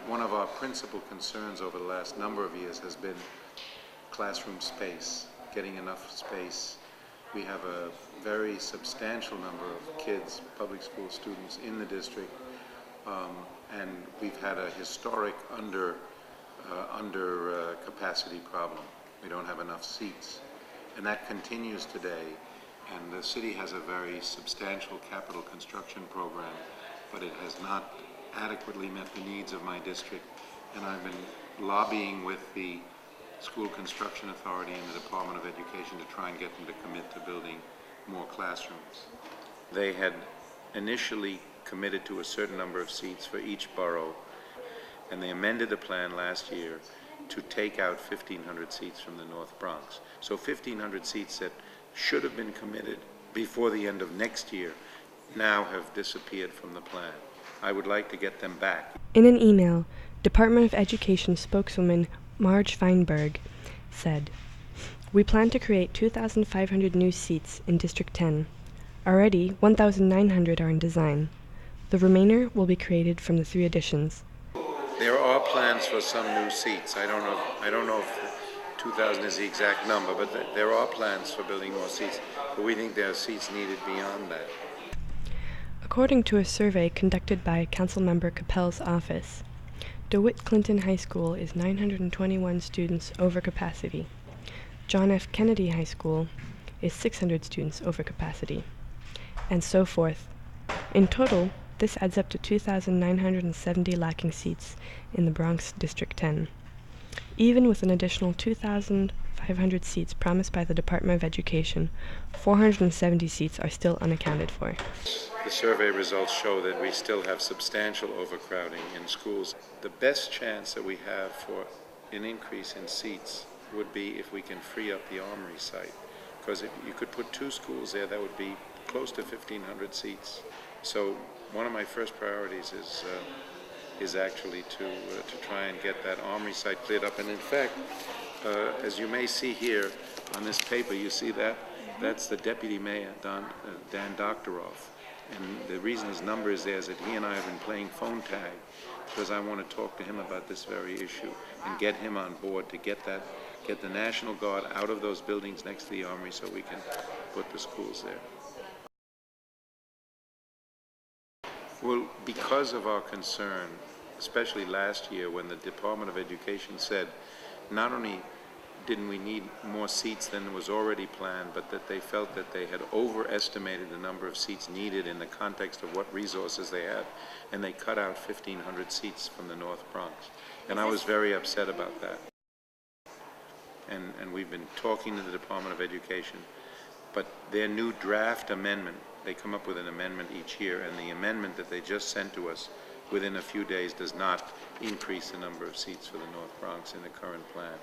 One of our principal concerns over the last number of years has been classroom space, getting enough space. We have a very substantial number of kids, public school students in the district, and we've had a historic under capacity problem. We don't have enough seats, and that continues today. And the city has a very substantial capital construction program, but it has not adequately met the needs of my district. And I've been lobbying with the School Construction Authority and the Department of Education to try and get them to commit to building more classrooms. They had initially committed to a certain number of seats for each borough, and they amended the plan last year to take out 1,500 seats from the North Bronx. So 1,500 seats that should have been committed before the end of next year now have disappeared from the plan. I would like to get them back. In an email, Department of Education spokeswoman Marge Feinberg said, "We plan to create 2,500 new seats in District 10. Already, 1,900 are in design. The remainder will be created from the 3 additions." There are plans for some new seats. I don't know if 2,000 is the exact number, but there are plans for building more seats. But we think there are seats needed beyond that. According to a survey conducted by Councilmember Capel's office, DeWitt Clinton High School is 921 students over capacity. John F. Kennedy High School is 600 students over capacity, and so forth. In total, this adds up to 2,970 lacking seats in the Bronx District 10. Even with an additional 2,500 seats promised by the Department of Education, 470 seats are still unaccounted for. The survey results show that we still have substantial overcrowding in schools. The best chance that we have for an increase in seats would be if we can free up the Armory site. Because if you could put 2 schools there, that would be close to 1,500 seats. So one of my first priorities is actually to try and get that Armory site cleared up. And in fact, as you may see here on this paper, you see that that's the Deputy Mayor, Dan Doctoroff. And the reason his number is there is that he and I have been playing phone tag, because I want to talk to him about this very issue and get him on board to get the National Guard out of those buildings next to the Armory so we can put the schools there. Well, because of our concern, especially last year when the Department of Education said not only didn't we need more seats than was already planned, but that they felt that they had overestimated the number of seats needed in the context of what resources they had, and they cut out 1,500 seats from the North Bronx. And I was very upset about that. And we've been talking to the Department of Education, but their new draft amendment, they come up with an amendment each year, and the amendment that they just sent to us within a few days does not increase the number of seats for the North Bronx in the current plan.